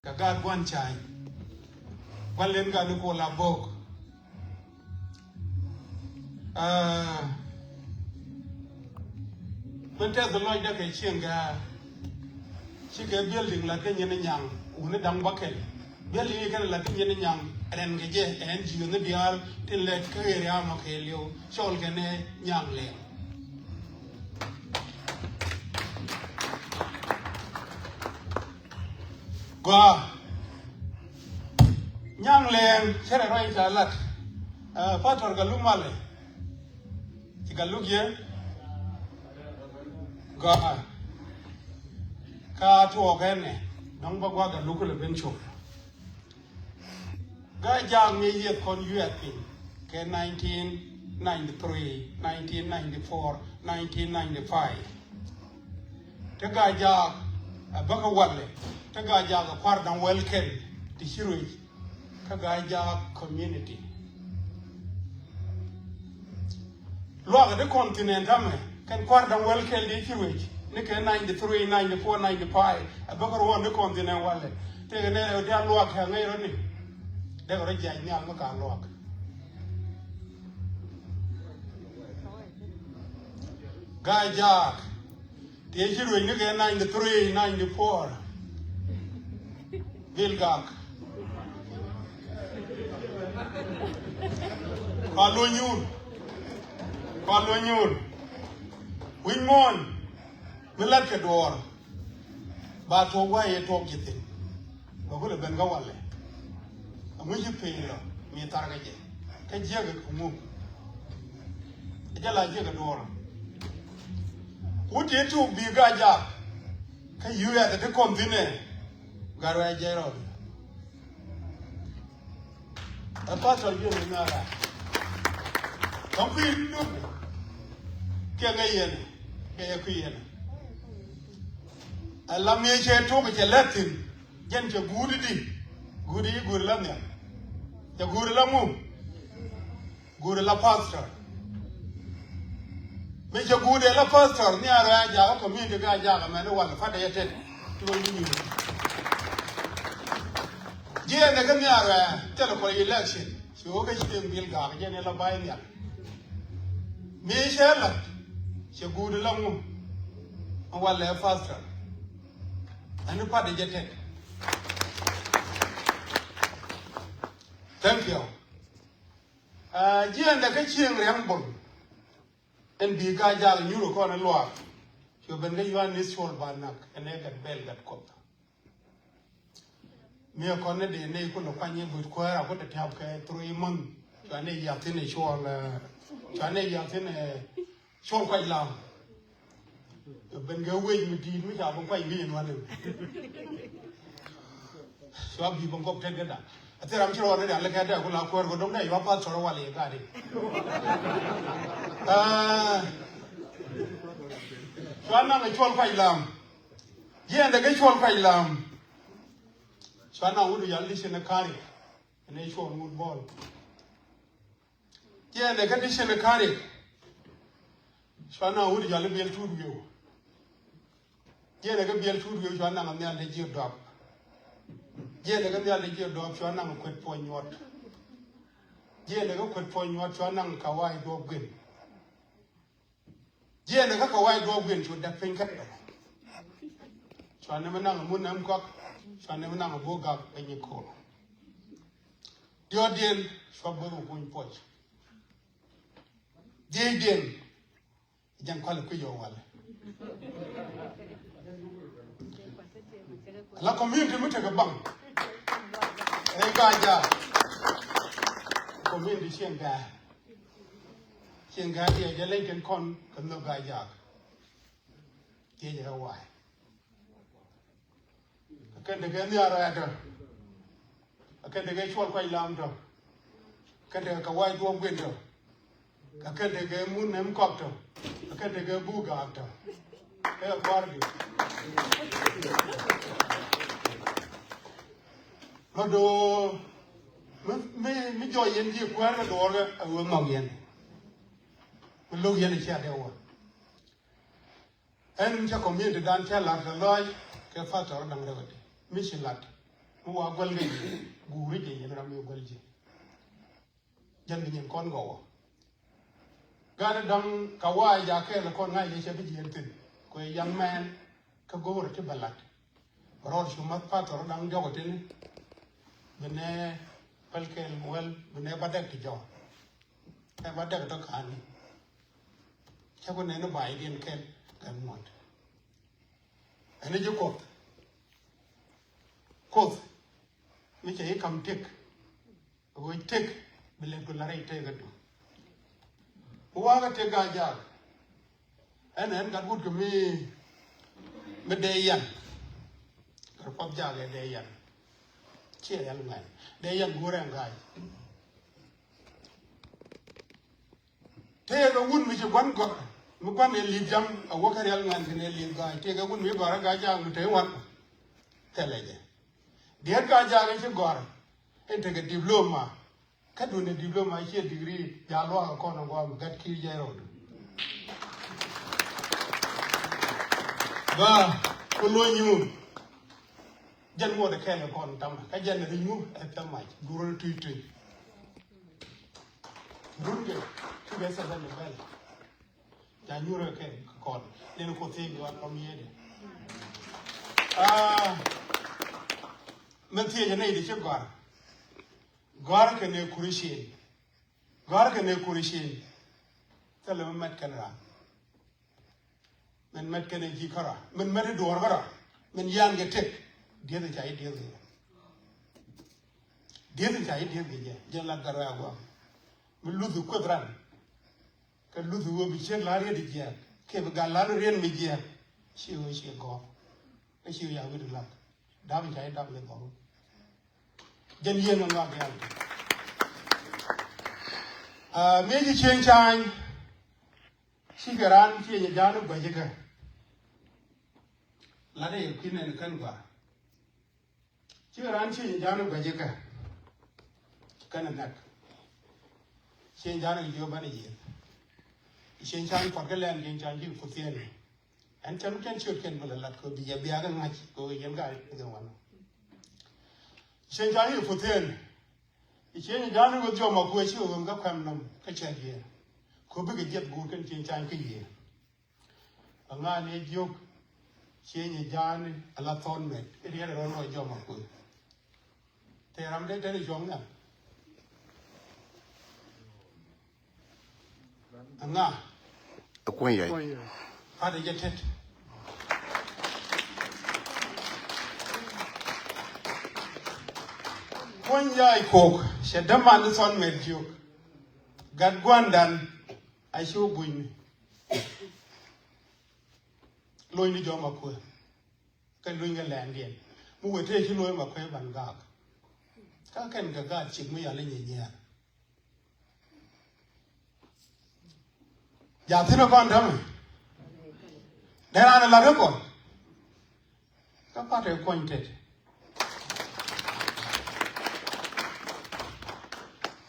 Kagad one chai. Walen galuko la bok. When tell the Lord that they chinga, she get building like a young, one a dung bucket. Building again like a young, and engage and you in the deal till let career amokelio, sholgane, young lay. Go. Young lay, share a right a lot. Pator Galumale. Tigalugia. Go. Ka to ogene. Number one, the local adventure. Guy Jang me yet con you at me. 1993, 1994, 1995. The guy Jang a Baka Wale. The guy Jang a pardon welcome. The hero. The guy Jang community. Look at the continent, can pardon welcome the hero. Nika 93, 94, 95. A Baka one the continent Wale. Take a day look hang. They were a young lock. Guy Jack, the issue in 93, 94. Vilgak. Colonial. Wingmon. Milakador. But why you talk it? But would have been Gawale. I'm going to pay me target. Can you move? I like a door. Would you two be Gaja? Can you at the continent? Garajero. A part of you in that. Don't be looking. Kagayan, Kayakian. I love me a chair talk with a Latin. Gentle goody. Goody good London. The good Lamu. Good La Pastor. Make a good La Pastor near Raja, community Gaja, man, the one the father yet to you. Dear the Ganyara, telephone election. She always been Bill Gargan and La Banya. Me Charlotte. She good Lamu. And what left faster. And the party jetted. Thank you. Jian the kitchen ramble and be Gaja and Eurocon and Loa. You've been the one is short barnack and egg and bell that cop. Mere Connery and Nakon of Panya with choir, I put a tap 3 months to an egg in a short, to an egg in a short quite long. You've been going with the which I've quite mean one. So I'll be bumped together. I said, I'm sure already I look at that. Well, I'll don't know. You are part of Wally. Got it. So I'm not a 12 quite lamb. Yeah, the gate 12 quite lamb. So I know would you listen a carry and they show wood ball. Yeah, the condition a carry. So I know would you be a two view. Yeah, the be a two view. So I know I'm the geodrop. Yeah, the Gambia dog, so I'm a quick point what. Yeah, the quick point what, so I'm a kawaii dog win. Yeah, the kawaii dog win to that finger. So I never know a moon cock, so I never know a bogak when you call. Your deal, so I'm going pot. Dear deal, you can call it your wallet. La community will take a bunk. Hey, Gaja. Community Shenga. Shenga, the Lincoln Con, come no Gaja. Tell you why. I can't get the other. I can't get short quite long. I can't take a white dog window. I can't take a moon and cocktail. I can't take a boog after. Hey, Barbie. Although, me joy in the quarter door, I will not again. We look in the shadow. And the community done tell us the Lord, ke fa tor dang de mission lat mu wa gwal ga guri je yin ram yo gwal je jan ga kon go ga dam ka wa ya ke la kon ngai ye che bi yen tin ko young man ka go ro ti balat ro shu mat pa to dang jo ko tin bene palkel wel bene badak ti jo e badak to kan cha ko ne no bai dien ken kan mot ene je ko mi che kam tek go tek bele ko la rei te ga do wa ga te ga ja en ga gut ko mi me de yan ko pop ja ga de yan che ya lu ngai de yan go ren ga te ga wun mi che gwan go mu gwan ne li jam a wo ka yal ngan ne li ga te ga wun mi go ra ga ja mu te wan te le je de ga ja ga che go en te ga diploma ka do ne diploma che degree ya lo ko no go gat ki je ro ba ko lo ñu jan mo de kene kon tam ka jan de ñu e tamaj durul tuy tuy durge ki be sa dal bel ja ñu re ke kon ne ko te ngi wat pam yede men tie je ne de che gar ke ne kurishin tele mat kanra men met kene ji kara men met do gara men yang ge tek dia de chai dia ge je la gara go men lu du kodran ka lu du wo bi chen la re de je ke ba galan ren mi je shi wo shi go e shi ya wi de la da bi chai da le go jen yen nga ga me ji chen chang shi garan shi ya janu ba je ka la de kin ne kan ba shi ran shi janu gaje ka kana nak shi janu jo bane je shi chan por ka len gen chan ji fu tien an chan ken chut ken bala lat ko bi ya ga ngach ko yen ga ga wan shi chan ji fu tien shi janu go jo ma ko shi o ga kwam nam ka cha je ko bi ga jet gu ken shi chan ki je nga ne jok Cheni jani ala thon met iri ro no jo ma ku te ram de de jong na nga Kwen ye ha de jetet kwen ya ko she de man thon met jo gad gwandan a shu buin lôi đi cho mà quên cái lôi cái lẹn điện mua thế chứ lôi mà quên bàn gạc các cái gạc chỉ mới là nhẹ nhẹ giờ thế nó con đó mà để ra là rất còn các bạn đều quan trọng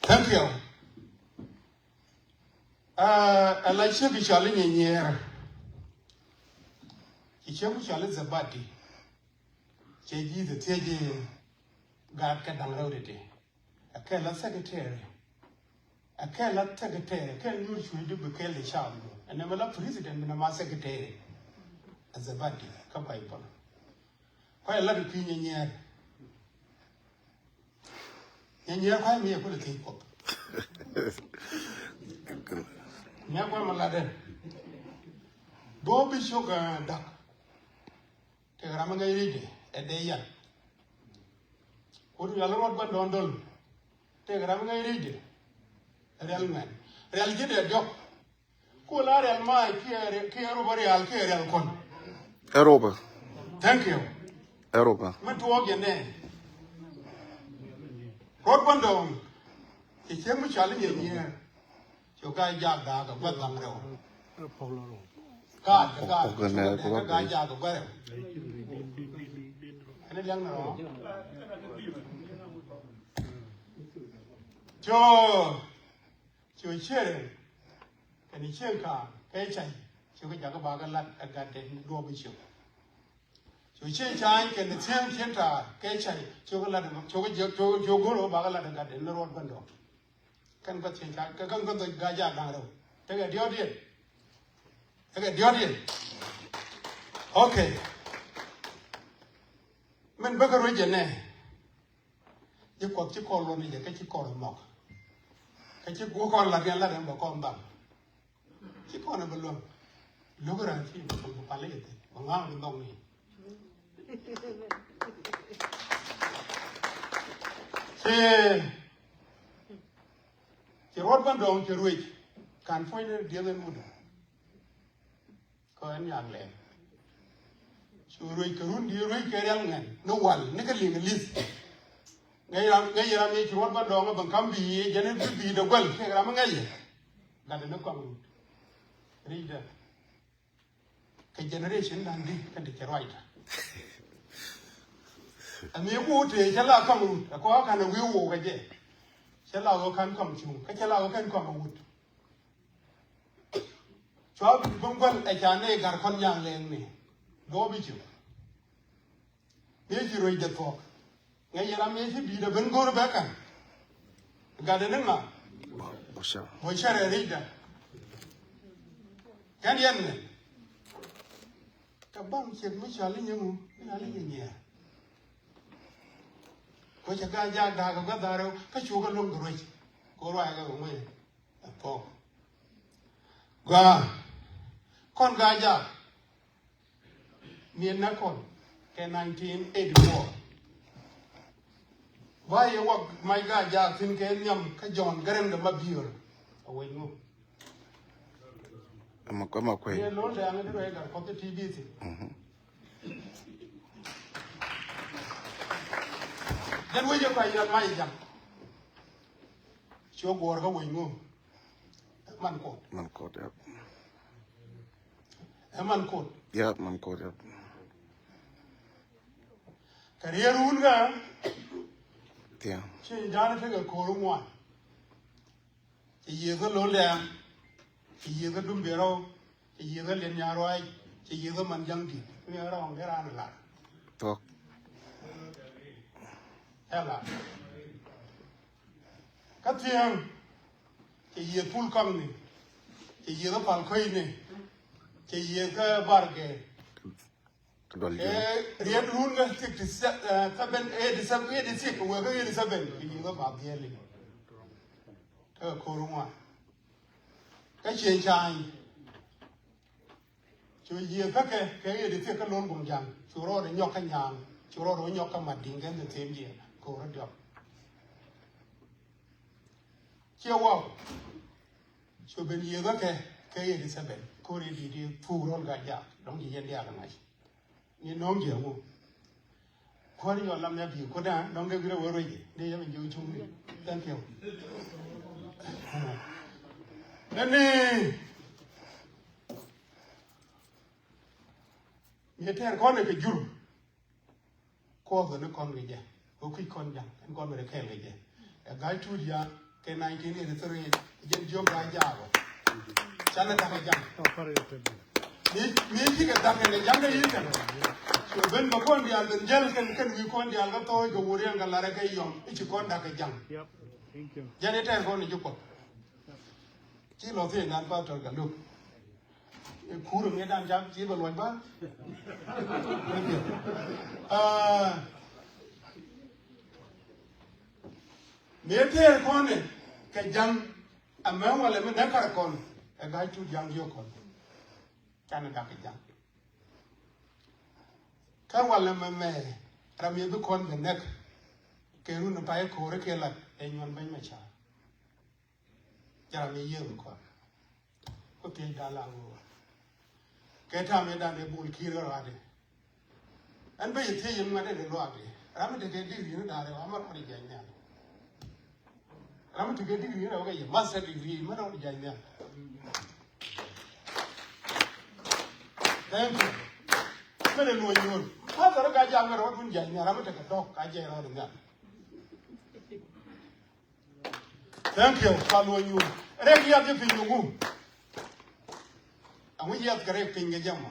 thank you lại chưa bị trả lời nhẹ nhẹ Ichemu chale zabati cheji the teje gad ka dangrode akela secretary ken ñu chu du be kel sham and mala president na ma secretary zabati ka bai bon ko la du pinye nyer ko mi ko le ti ko nya ko ma la de do bi shoga dak te grama ngay ride e de yan odu yalla rod ban don dol te grama ngay ride real man real jide jok ko la real mai ki ero real ki real kon Europa thank you Europa man to ogene rod ban don ke chemu chali ye cho ka ja da ga ba dang rew God ga ja ga ba Ini yang naro. Cho chere. Kani chen ka kai chai. Cho cái jaga ba ga lat aga de do bi cho. chu chen chan ke ne chen chen ta ke chai chu ga la de chu go ba ga la de ga de no ro ban do kan ba chen chan ka kan do ga ja da ro te ga dio di okay men ba ga ro je ne ye ko chi ko lo ni ye ke chi ko mo cái chiếc cú con là cái là đem bảo con bằng chiếc con là bên luôn lúc cái rằng khi mà không có lấy thì bằng ngang bên đông này chỉ rót ban đầu chỉ ruồi càn phơi lên đi lên luôn có anh nhàng lẹ chỉ ruồi cái run đi ruồi cái đang ngàn nó quằn nó cái lì ngay làm như chỉ rót ban đầu mà bằng cam bì cho nên bì đầu quần cái làm ngay vậy là nó còn đi ra cái generation đang đi cái đi cái right anh nhớ cô thì chắc là không có cái nào view cái gì chắc là có khăn cầm chung cái chắc là có khăn cầm một cho bông quần ai chán này gar con nhang lên này đó bị chịu nếu chỉ rồi giật phọc ngay làm như thế bị đập bên gối bé cả cái đó nữa bồi xa rồi đi ra cái gì này các bạn chuyện mới trả lời những cái gì nhỉ có chắc cái giá đa cái đó đâu cái chỗ cái lông rồi có loại cái cũng vậy phọc và con gái giá miền Nam con cái 1984 why you walk my God ya tin ke nyam ka John garem da mabiyor away no ama kwai ye lo da ngade re ga ko TV ti dan we je ka ya mai jam cho gor ga way no man ko yep man ko yep man ko yep karierun ga yeah chen jana fe ga ko ruwa ti ye ga lo le ti ye ga dum bero ti ye ga len nyaro ai ti ye ga man jang ti ni ra on ga ran la to hela ka tiang ti ye pul kam ni ti ye ga pal khoi ni ti ye ga barge dol riad run ga tik ti saben di saben di sik we ga di saben ti ye ga ba ye li ka ko ruwa cái chuyện trai chú gì cái gì thì cái lon cùng rằng chú rồi để nhóc cái nhà chú rồi để nhóc cái mặt đỉnh cái thêm gì cô rất được chiều vào chú bên gì cái gì thì sẽ bên cô đi phu rồi cái nhà đóng gì hiện đại là này như nón gì không cô đi làm nhà bị cô đã đóng cái rồi rồi đi cho mình dùng chung đi thank you nên đi như thế con này cái dùm có rồi nó con người gì có khi con chẳng con người khen người gì cái chú gì cái này cái này thì rồi dân chúng gái già rồi chả là thằng giang ní cái thằng này giang cái gì cả rồi bên mà con đi ăn bên gel cái người con đi ăn cái tôi cái bùrẹ́ cái lá cái yom cái chỉ con đã cái giang giờ này thế con này chụp chỉ lo thế nan bao trời cả lúc khu rừng nghe đang chăm chỉ vào loài bá nếu thế con này cái giang à mấy ông là mình đã cả con cái gái chú giang vô con cha nó đặt cái giang cái quan là mẹ làm gì với con bên nè cái run nó phải khổ cái là anh nhon bên mày cha chả mấy year con có tiền đã làm rồi cái tham gia đàn để buôn kia rồi đấy anh bây giờ thấy những người để lo đấy làm được cái degree nó đã rồi mà nó đi dạy nhau làm được cái degree nó cái gì master degree mà nó đi dạy nhau thank you cái này nuôi nhiều phát ra cái gì mà nó cũng dạy nhau làm được cái đó cái gì nó được nhau thank you phải nuôi nhiều đây kia cái phim nhung ông ấy giờ cái phim cái gì mà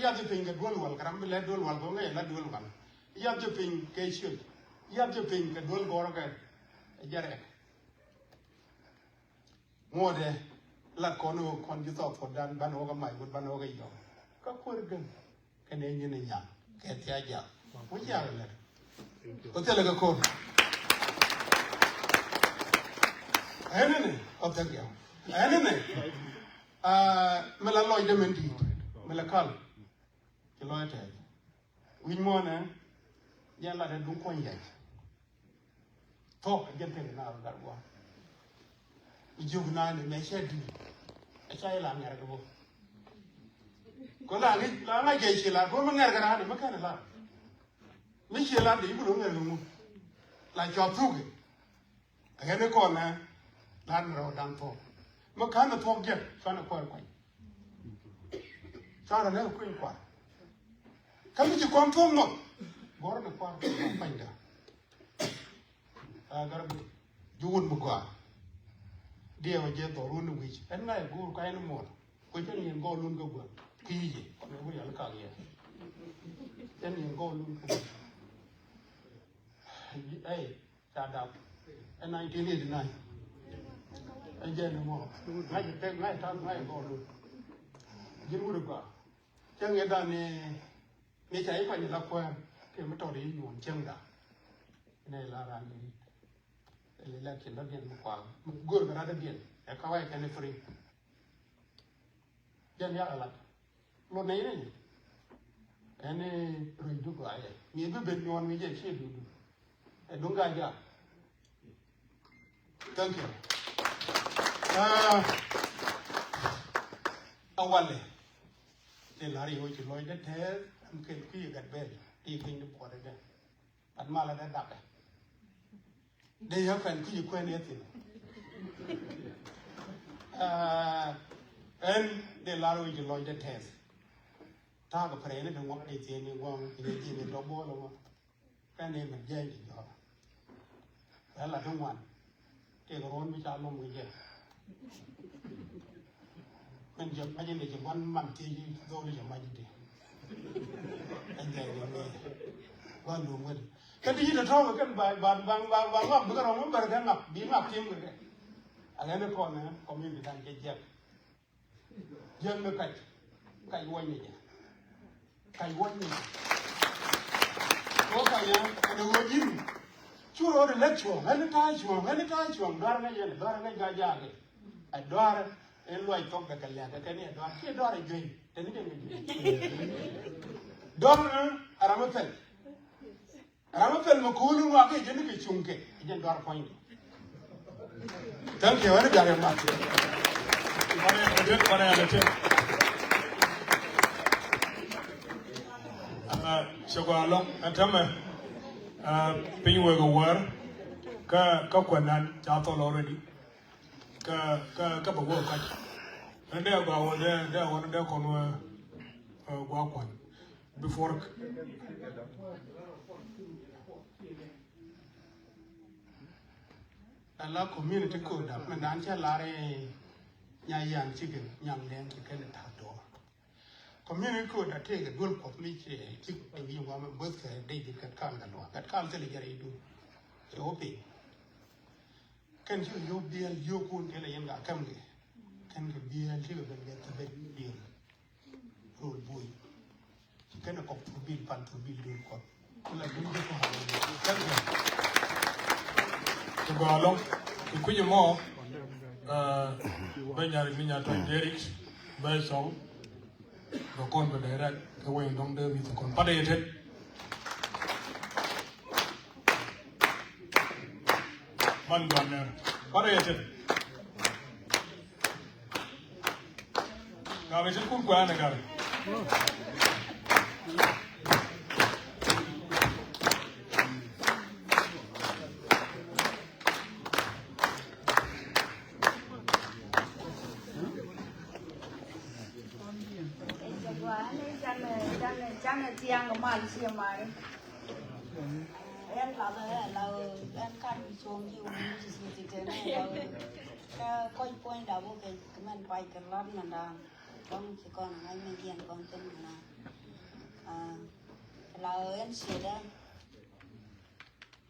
ya de pin ga dol wal karam le dol wal go ngai la dol wal ya de pin ke shi ya de pin ga dol go ga jare mo de la kono kon ju to dan ban o ga mai gun ban o ga yo ka kur gan ke ne ni ne ya ke ti ja mo ya le ko te le ga ko enene o te ga enene me la loy de mendi me la kal ke loy te wi mo na ya la de dun ko nyai to gente na gar bo jugna ne me shedi e sai la ngar go ko la ngai ge shi la ko ma ngar gara ne ma kana la mi shi la de bu lo ngar mu la cho tu ge a ne ko na la ro dan to ma kana to ge fa na ko ko sa ra ne ko ko ka mi ji kon to no bor na ko pa nda gar juun mu ko dia waje to run wi en na gu ka en mo ko chen yin go lun go go ki ji ko ne bu ya ka ye chen yin go lun ko ai ta da en 1989 en je ne mo ngai te ngai ta ngai go lun jin mu ko chen ye da ne chai pa ni la ko ke mo to ri yu chen da ne la ran ni le la che la bien qua gor ga da bien e ka wai kan free den ya ala lo nei ne ene ru du ga ye mi be ben yon mi je che du e dun ga ja thank you awale le la ri ho che loy de te am ke ki ga be ti kin de po de at ma la da da they have an key anything. And the Laro is a lawyer test. Talk a prayer and what they say in one in the double can name a jail. Well, I don't want. Take a run which I long with you. When you imagine that you 1 month, you go to your money. And then one room with it. Cái gì đó thôi cái bài ngọc bữa nào mới bật cái ngọc bí ngọc thêm rồi đấy, anh ấy còn nữa còn mình bị đàn chết dân nó cày quay này có cày nhá đừng có dính chú rồi lấy chuồng hay lấy tai chuồng đoan cái gì đoan cái gà già này ai đoan em loay tóc cái này đoan cái đoan này gì thế này đoan nữa làm cái Ramapel Makulu Waka, Jenny Chunke, Jen Dar Point. Thank you very much. Shagalo, and Tama Pinwego war, Kakwanan, Chathol already, Kappa work. And there go there one of their conway walk one before. La community code up and answer Larry Nyayan chicken, young man to get it door. Community code that take a good of me, keep a young woman birth David can come the law. That can't tell you do. So, okay. Can you be a you could tell a young come there? Can you be a little bit get the big deal? Rule boy. You cannot go to build pan to build your court. Go along, you could more when you're in your Derek, by so the convert direct away down there with the comparated. One gunner, comparated. Now it's a good one again. Yang mal siamai, em là em can xuống nhiều như thế này là coi point đâu cái mình phải cái lắm là con chỉ còn hai mươi tiền con tên là là em sửa đó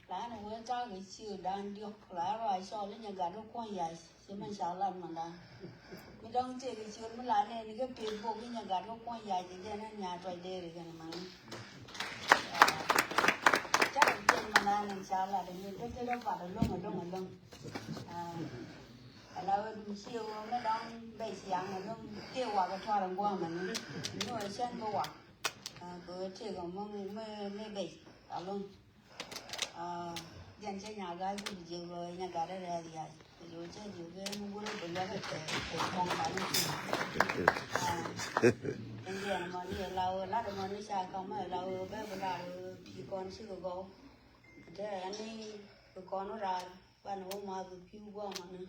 lá nó vừa cho cái sửa đàn được lá rồi so với nhà gà nó quan dài chứ mình sao làm mà đàn mình đang chơi cái sửa mình lá này cái tiền bộ cái nhà gà nó quan dài thì cho nên nhà trời đê rồi cái này mà chắc là tiền mà đàn mình sao là được những cái đó vào được luôn là siêu nó đang bày sáng nó kêu qua cái thoa đằng qua mình rồi xem cô quả cứ chơi còn mong mê bày luôn dân chơi nhà gái cũng nhiều rồi nhà gái đây là gì rồi chơi nhiều cái mua được bữa cái con bán bây giờ mà đi lâu lát mà đi xa không mà lâu bé bữa nào thì con sẽ có thế anh đi con nó ra ban hôm mà kêu qua mà nữa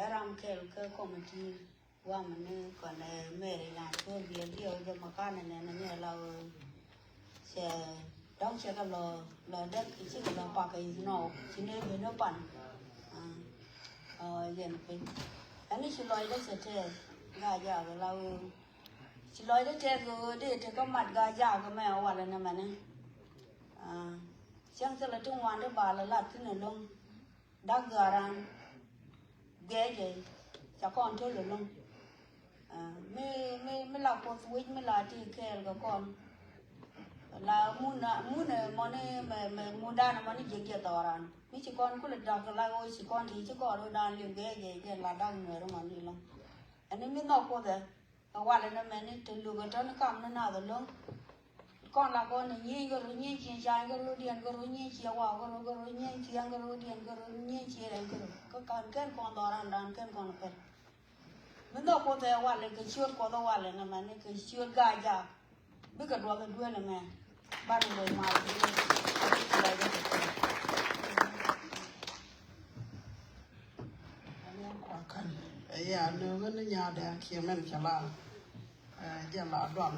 ram kêu cái committee qua mà nữa còn mẹ là tôi việc điều cho mà con này là lâu sẽ đóng sẽ gặp là đất cái chiếc là bạc cái nó chỉ nên với nó bẩn hiện cái anh ấy chỉ nói đấy sẽ thế gà già cái lâu chỉ nói đấy thế rồi để thì có mặt gà già cái mèo hoặc là nằm này chẳng sẽ là trong ngoài đó bà là lát cái này luôn đã gà ran ghé vậy cho con thôi rồi luôn mới làm con switch mới là thì kêu cái con là muốn mà muốn đàn mà nó chỉ tao ran mấy chị con cứ là đọc là ôi chị con thì chứ con rồi đàn liền ghé vậy là đàn người đó mà đi luôn anh ấy mới nói cô đấy qua lên nó mình từ lúc đó nó cầm nó nào rồi luôn con là con này nhìn cái rồi nhìn chuyện dài cái rồi điền cái rồi nhìn chiều vào cái rồi nhìn chiang cái rồi điền cái rồi nhìn chiều đấy cái con con đó ran đàn con cái mình đâu có thể qua lên cái chuột có đâu qua lên mà này cái chuột gà già biết cái đuôi là mẹ ban người mà ai ya no nó nhà để khi mình chả là giờ là đoạn